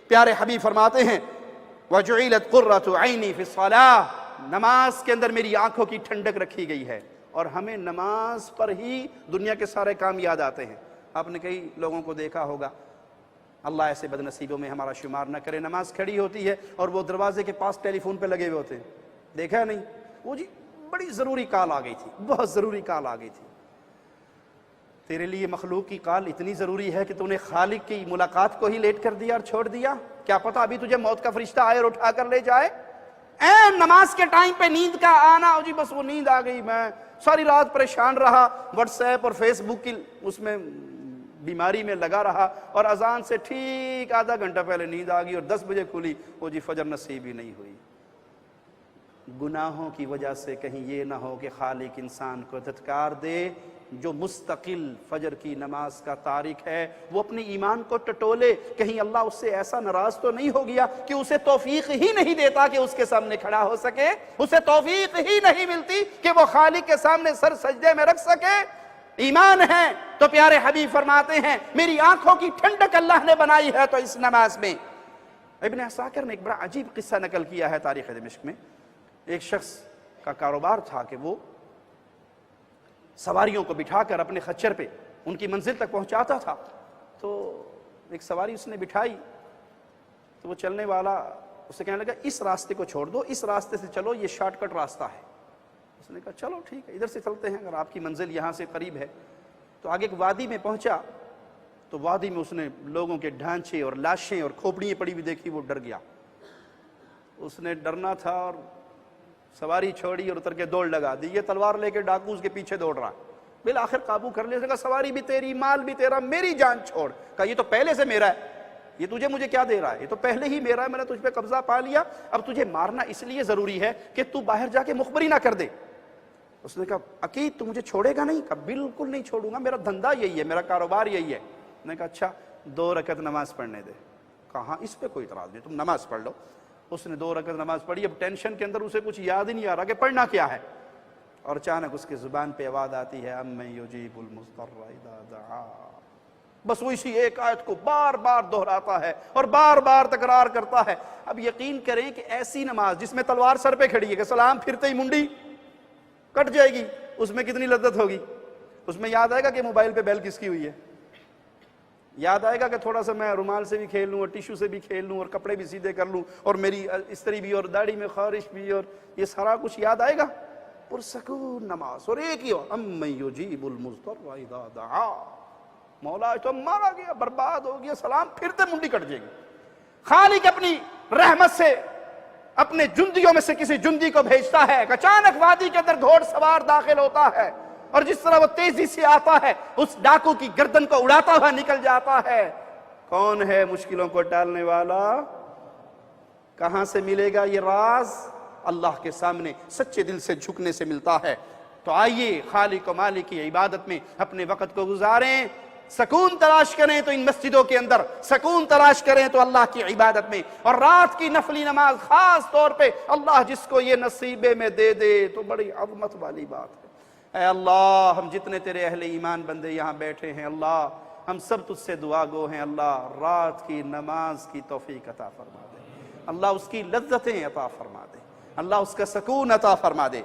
پیارے حبیب فرماتے ہیں وَجُعِلَتْ قُرَّةُ عَيْنِي فِي الصَّلَاةِ، نماز کے اندر میری آنکھوں کی ٹھنڈک رکھی گئی ہے۔ اور ہمیں نماز پر ہی دنیا کے سارے کام یاد آتے ہیں۔ آپ نے کئی لوگوں کو دیکھا ہوگا، اللہ ایسے بد نصیبوں میں ہمارا شمار نہ کرے، نماز کھڑی ہوتی ہے اور وہ دروازے کے پاس ٹیلی فون پہ لگے ہوئے ہوتے ہیں، دیکھا نہیں؟ وہ جی بڑی ضروری کال آ گئی تھی، بہت ضروری کال آ گئی تھی۔ تیرے لیے مخلوق کی کال اتنی ضروری ہے کہ تو نے خالق کی ملاقات کو ہی لیٹ کر دیا اور چھوڑ دیا؟ کیا پتہ ابھی تجھے موت کا فرشتہ آئے اور اٹھا کر لے جائے؟ نماز کے ٹائم پہ نیند کا آنا، جی بس وہ نیند آ گئی، میں ساری رات پریشان رہا، واٹس ایپ اور فیس بک کی اس میں بیماری میں لگا رہا، اور اذان سے ٹھیک آدھا گھنٹہ پہلے نیند آ گئی اور 10 بجے کھلی، وہ جی فجر نصیب ہی نہیں ہوئی۔ گناہوں کی وجہ سے کہیں یہ نہ ہو کہ خالق انسان کو دھتکار دے۔ جو مستقل فجر کی نماز کا تارک ہے وہ اپنے ایمان کو ٹٹولے، کہیں اللہ اس سے ایسا ناراض تو نہیں ہو گیا کہ اسے توفیق ہی نہیں دیتا کہ اس کے سامنے کھڑا ہو سکے، اسے توفیق ہی نہیں ملتی کہ وہ خالق کے سامنے سر سجدے میں رکھ سکے۔ ایمان ہے تو پیارے حبیب فرماتے ہیں میری آنکھوں کی ٹھنڈک اللہ نے بنائی ہے تو اس نماز میں۔ ابن عساکر نے ایک بڑا عجیب قصہ نقل کیا ہے تاریخ دمشق میں۔ ایک شخص کا کاروبار تھا کہ وہ سواریوں کو بٹھا کر اپنے خچر پہ ان کی منزل تک پہنچاتا تھا۔ تو ایک سواری اس نے بٹھائی تو وہ چلنے والا اسے کہنے لگا اس راستے کو چھوڑ دو، اس راستے سے چلو، یہ شارٹ کٹ راستہ ہے۔ اس نے کہا چلو ٹھیک ہے، ادھر سے چلتے ہیں، اگر آپ کی منزل یہاں سے قریب ہے۔ تو آگے ایک وادی میں پہنچا تو وادی میں اس نے لوگوں کے ڈھانچے اور لاشیں اور کھوپڑیاں پڑی ہوئی دیکھی، وہ ڈر گیا۔ اس نے ڈرنا تھا اور سواری چھوڑی اور اتر کے دوڑ لگا دی، یہ تلوار لے کے ڈاکو اس کے پیچھے دوڑ رہا۔ بالآخر قابو کر لیا، کہا سواری بھی تیری، مال بھی تیرا، میری جان چھوڑ۔ کہا یہ تو پہلے سے میرا ہے، یہ تجھے مجھے کیا دے رہا ہے، یہ تو پہلے ہی میرا ہے، میں نے تجھ پہ قبضہ پا لیا، اب تجھے مارنا اس لیے ضروری ہے کہ تو باہر جا کے مخبری نہ کر دے۔ اس نے کہا عقید تو مجھے چھوڑے گا نہیں؟ کہا بالکل نہیں چھوڑوں گا، میرا دھندا یہی ہے، میرا کاروبار یہی ہے۔ میں نے کہا اچھا 2 رکعت نماز پڑھنے دے۔ کہا اس پہ کوئی اعتراض نہیں، تم نماز پڑھ لو۔ اس نے 2 رکعت نماز پڑھی، اب ٹینشن کے اندر اسے کچھ یاد ہی نہیں آ رہا کہ پڑھنا کیا ہے، اور اچانک اس کی زبان پہ آواز آتی ہے امن یجیب المضطر اذا دعا۔ بس وہ اسی ایک آیت کو بار بار دہراتا ہے اور بار بار تکرار کرتا ہے۔ اب یقین کریں کہ ایسی نماز جس میں تلوار سر پہ کھڑی ہے کہ سلام پھرتے ہی منڈی کٹ جائے گی، اس میں کتنی لذت ہوگی؟ اس میں یاد آئے گا کہ موبائل پہ بیل کس کی ہوئی ہے، یاد آئے گا کہ تھوڑا سا میں رومال سے بھی کھیل لوں اور ٹیشو سے بھی کھیل لوں اور کپڑے بھی سیدھے کر لوں اور میری استری بھی اور داڑھی میں خارش بھی، اور یہ سارا کچھ یاد آئے گا۔ پرسکون نماز، اور ایک ہی امن یجیب المضطر اذا دعا۔ مولا تو مارا گیا، برباد ہو گیا، سلام پھرتے منڈی کٹ جائے گی۔ خالق اپنی رحمت سے اپنے جندیوں میں سے کسی جندی کو بھیجتا ہے کہ اچانک وادی کے اندر گھوڑ سوار داخل ہوتا ہے، اور جس طرح وہ تیزی سے آتا ہے اس ڈاکو کی گردن کو اڑاتا ہوا نکل جاتا ہے۔ کون ہے مشکلوں کو ٹالنے والا؟ کہاں سے ملے گا یہ راز؟ اللہ کے سامنے سچے دل سے جھکنے سے ملتا ہے۔ تو آئیے خالق و مالک کی عبادت میں اپنے وقت کو گزاریں، سکون تلاش کریں تو ان مسجدوں کے اندر، سکون تلاش کریں تو اللہ کی عبادت میں، اور رات کی نفلی نماز خاص طور پہ اللہ جس کو یہ نصیبے میں دے دے تو بڑی عظمت والی بات ہے۔ اے اللہ، ہم جتنے تیرے اہل ایمان بندے یہاں بیٹھے ہیں اللہ، ہم سب تجھ سے دعا گو ہیں، اللہ رات کی نماز کی توفیق عطا فرما دے، اللہ اس کی لذتیں عطا فرما دے، اللہ اس کا سکون عطا فرما دے۔